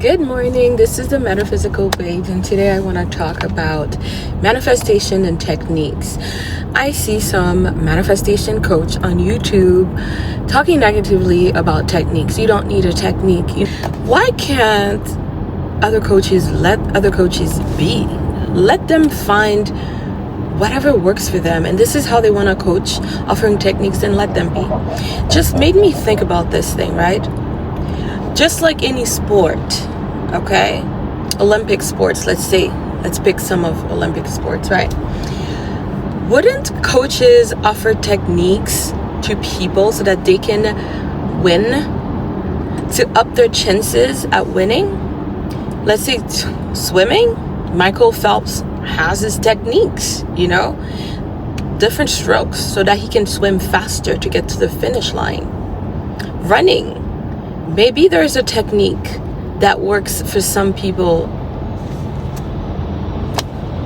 Good morning. This is the Metaphysical Babes, and today I want to talk about manifestation and techniques. I see some manifestation coach on YouTube talking negatively about techniques. You don't need a technique. Why can't other coaches let other coaches be? Let them find whatever works for them, and this is how they want to coach, offering techniques, then let them be. Just made me think about this thing, right? Just like any sport, okay? Olympic sports, let's pick some of Olympic sports, right? Wouldn't coaches offer techniques to people so that they can win, to up their chances at winning? Let's say swimming, Michael Phelps has his techniques, different strokes so that he can swim faster to get to the finish line. Running, maybe there's a technique that works for some people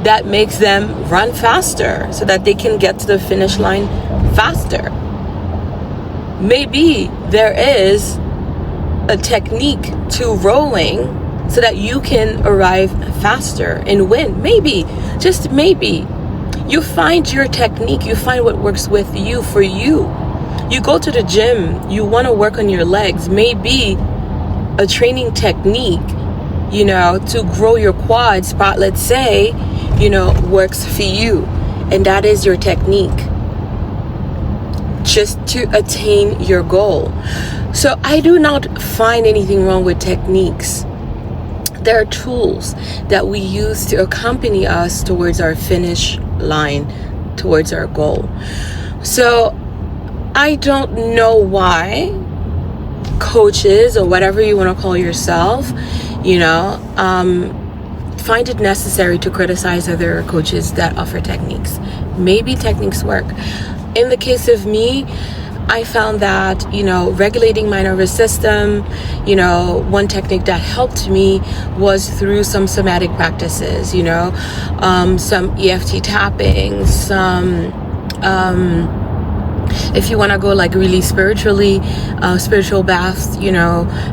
that makes them run faster so that they can get to the finish line faster. Maybe there is a technique to rowing so that you can arrive faster and win. Maybe, just maybe, you find your technique, you find what works with you for you. You go to the gym, you want to work on your legs, maybe a training technique, to grow your quads, but let's say, works for you. And that is your technique, just to attain your goal. So I do not find anything wrong with techniques. There are tools that we use to accompany us towards our finish line, towards our goal. So I don't know why coaches, or whatever you want to call yourself, find it necessary to criticize other coaches that offer techniques. Maybe techniques work. In the case of me, I found that, regulating my nervous system, one technique that helped me was through some somatic practices, some EFT tapping, some, if you want to go really spiritually, spiritual baths,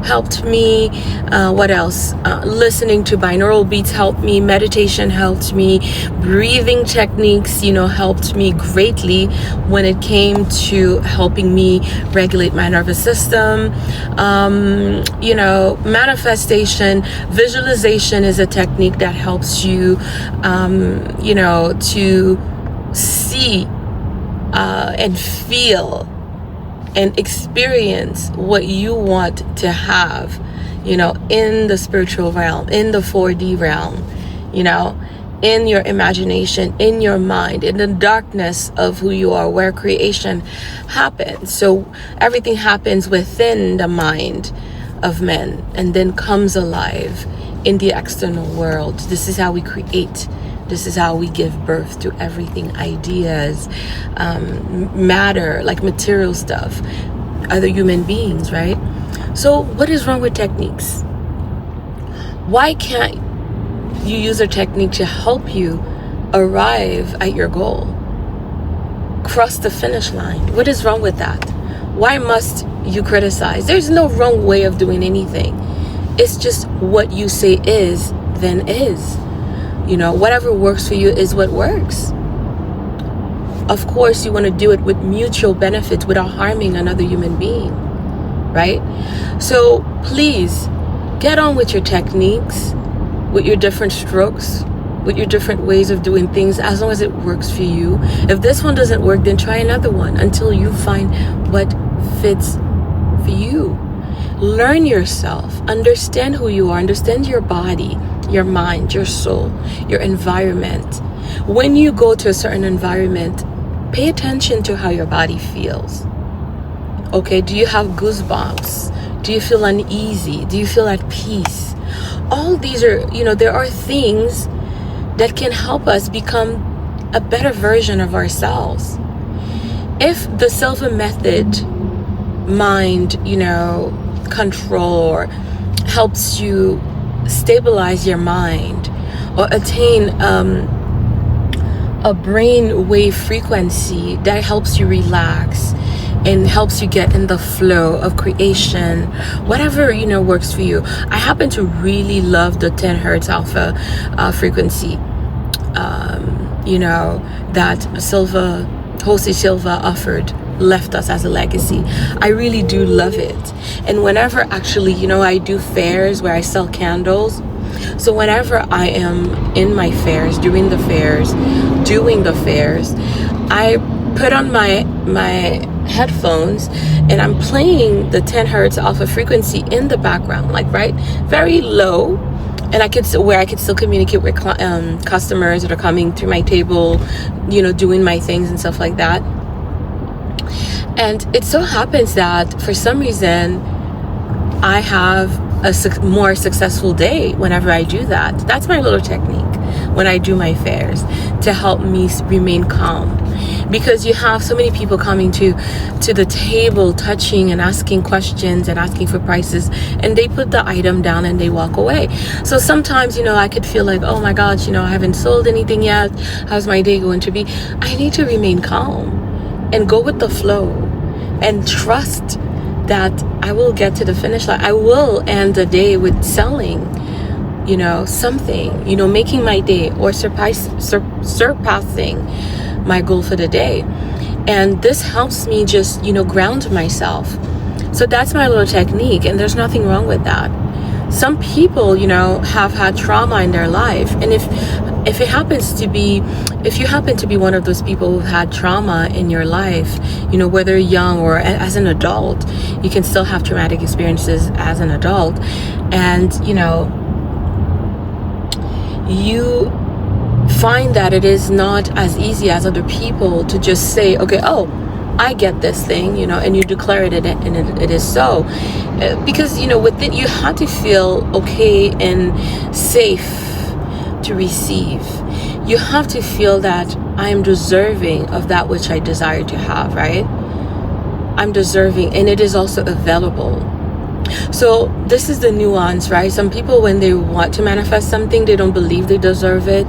helped me. What else? Listening to binaural beats helped me. Meditation helped me. Breathing techniques, helped me greatly when it came to helping me regulate my nervous system. Manifestation, visualization is a technique that helps you, to see and feel and experience what you want to have, in the spiritual realm, in the 4D realm, in your imagination, in your mind, in the darkness of who you are, where creation happens. So everything happens within the mind of men and then comes alive in the external world. This is how we create. This is how we give birth to everything, ideas, matter, like material stuff, other human beings, right? So what is wrong with techniques? Why can't you use a technique to help you arrive at your goal? Cross the finish line. What is wrong with that? Why must you criticize? There's no wrong way of doing anything. It's just what you say is, then is. Whatever works for you is what works. Of course, you want to do it with mutual benefits without harming another human being, right? So please get on with your techniques, with your different strokes, with your different ways of doing things, as long as it works for you. If this one doesn't work, then try another one until you find what fits for you. Learn yourself, understand who you are, understand your body, your mind, your soul, your environment. When you go to a certain environment, pay attention to how your body feels. Okay, do you have goosebumps? Do you feel uneasy? Do you feel at peace? All these are, there are things that can help us become a better version of ourselves. If the Silva method, mind, control, or helps you stabilize your mind or attain a brain wave frequency that helps you relax, and helps you get in the flow of creation, whatever works for you. I happen to really love the 10 hertz alpha frequency, that Jose Silva left us as a legacy. I really do love it. And whenever actually, I do fairs where I sell candles. So whenever I am in my fairs, doing the fairs, I put on my headphones and I'm playing the 10 hertz alpha frequency in the background, like very low, and I could still communicate with customers that are coming through my table, doing my things and stuff like that. And it so happens that for some reason I have a more successful day whenever I do that. That's my little technique when I do my fairs, to help me remain calm. Because you have so many people coming to the table, touching and asking questions and asking for prices, and they put the item down and they walk away. So sometimes, I could feel like, oh my gosh, I haven't sold anything yet. How's my day going to be? I need to remain calm and go with the flow and trust that I will get to the finish line. I will end the day with selling, something, making my day or surpassing my goal for the day. And this helps me just, ground myself. So that's my little technique, and there's nothing wrong with that. Some people, have had trauma in their life, and if you happen to be one of those people who've had trauma in your life, whether young or as an adult, you can still have traumatic experiences as an adult, and you find that it is not as easy as other people to just say, okay, oh, I get this thing, and you declare it, and it is so. Because, within, you have to feel okay and safe to receive. You have to feel that I am deserving of that which I desire to have, right? I'm deserving, and it is also available. So this is the nuance, right? Some people, when they want to manifest something, they don't believe they deserve it.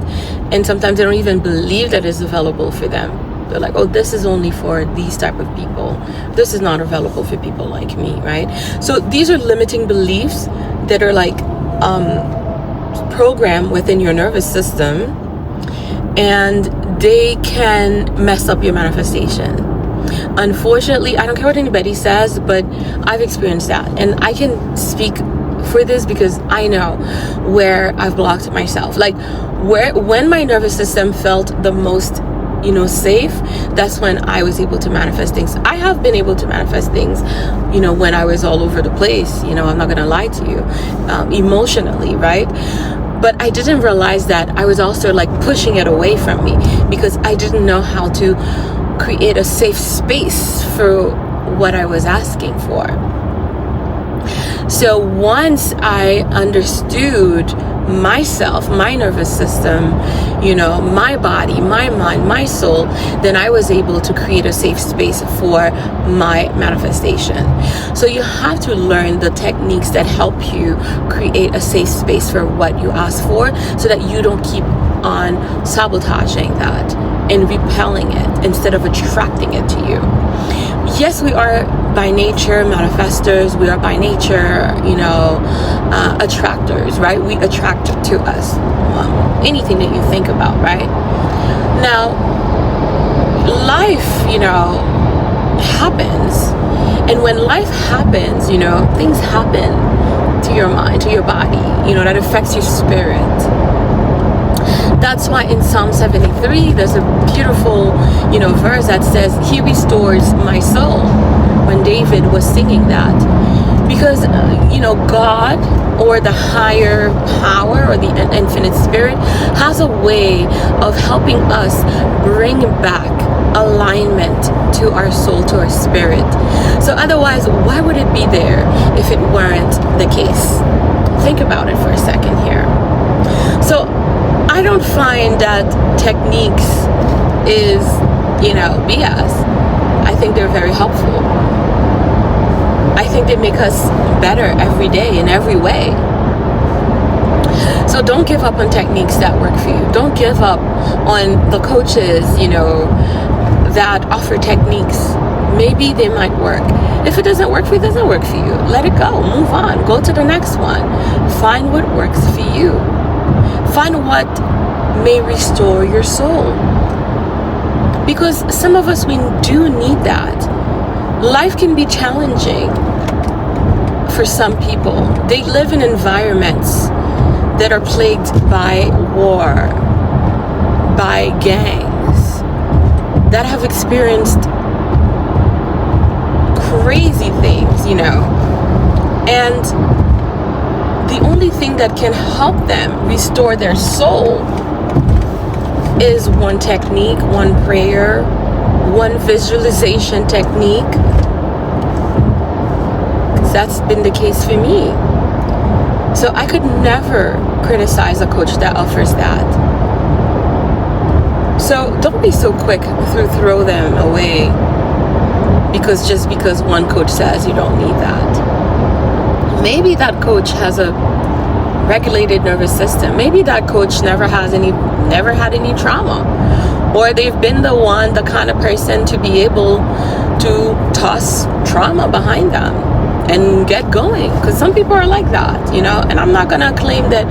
And sometimes they don't even believe that it's available for them. They're like, oh, this is only for these type of people. This is not available for people like me, right? So these are limiting beliefs that are like programmed within your nervous system, and they can mess up your manifestation. Unfortunately, I don't care what anybody says, but I've experienced that, and I can speak for this because I know where I've blocked myself. Like when my nervous system felt the most safe, that's when I was able to manifest things. I have been able to manifest things, when I was all over the place, I'm not gonna lie to you, emotionally, right? But I didn't realize that I was also like pushing it away from me because I didn't know how to create a safe space for what I was asking for. So once I understood myself, my nervous system, my body, my mind, my soul, then I was able to create a safe space for my manifestation. So you have to learn the techniques that help you create a safe space for what you ask for, so that you don't keep on sabotaging that and repelling it instead of attracting it to you. Yes, we are by nature manifestors. We are by nature, attractors, right? We attract to us anything that you think about, right? Now, life, happens. And when life happens, things happen to your mind, to your body, that affects your spirit. That's why in Psalm 73, there's a beautiful, verse that says, He restores my soul, when David was singing that. Because, God, or the higher power, or the infinite spirit, has a way of helping us bring back alignment to our soul, to our spirit. So otherwise, why would it be there if it weren't the case? Think about it for a second here. So I don't find that techniques is, BS. I think they're very helpful. I think they make us better every day in every way. So don't give up on techniques that work for you. Don't give up on the coaches, that offer techniques Maybe they might work. If it doesn't work for you, it doesn't work for you. Let it go. Move on. Go to the next one. Find what works for you. Find what may restore your soul. Because some of us, we do need that. Life can be challenging for some people. They live in environments that are plagued by war, by gangs, that have experienced crazy things, and the only thing that can help them restore their soul is one technique, one prayer, one visualization technique. That's been the case for me. So I could never criticize a coach that offers that. So don't be so quick to throw them away just because one coach says you don't need that. Maybe that coach has a regulated nervous system. Maybe that coach never had any trauma, or they've been the kind of person to be able to toss trauma behind them and get going, because some people are like that, and I'm not gonna claim that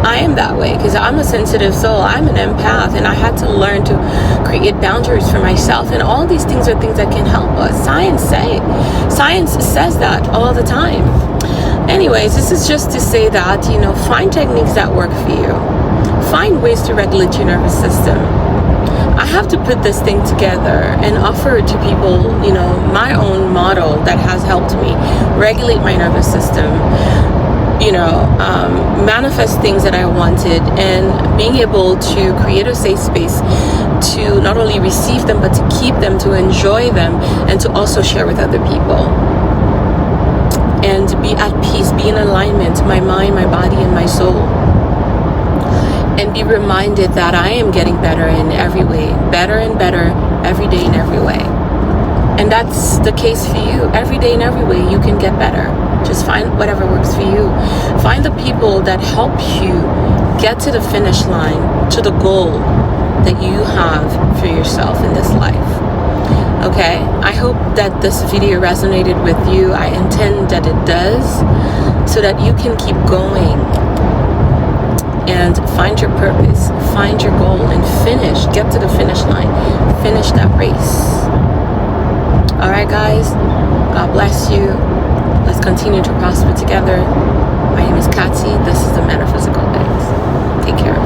I am that way, because I'm a sensitive soul. I'm an empath, and I had to learn to create boundaries for myself, and all these things are things that can help us. Science says that all the time. Anyways, this is just to say that, find techniques that work for you. Find ways to regulate your nervous system. I have to put this thing together and offer it to people, my own model that has helped me regulate my nervous system, manifest things that I wanted, and being able to create a safe space to not only receive them, but to keep them, to enjoy them, and to also share with other people. And be at peace, be in alignment, my mind, my body, and my soul. And be reminded that I am getting better in every way, better and better every day in every way. And that's the case for you. Every day in every way, you can get better. Just find whatever works for you. Find the people that help you get to the finish line, to the goal that you have for yourself in this life. Okay, I hope that this video resonated with you. I intend that it does, so that you can keep going and find your purpose, find your goal, and get to the finish line, finish that race. All right, guys, God bless you. Let's continue to prosper together. My name is Katsi. This is the Metaphysical Banks. Take care.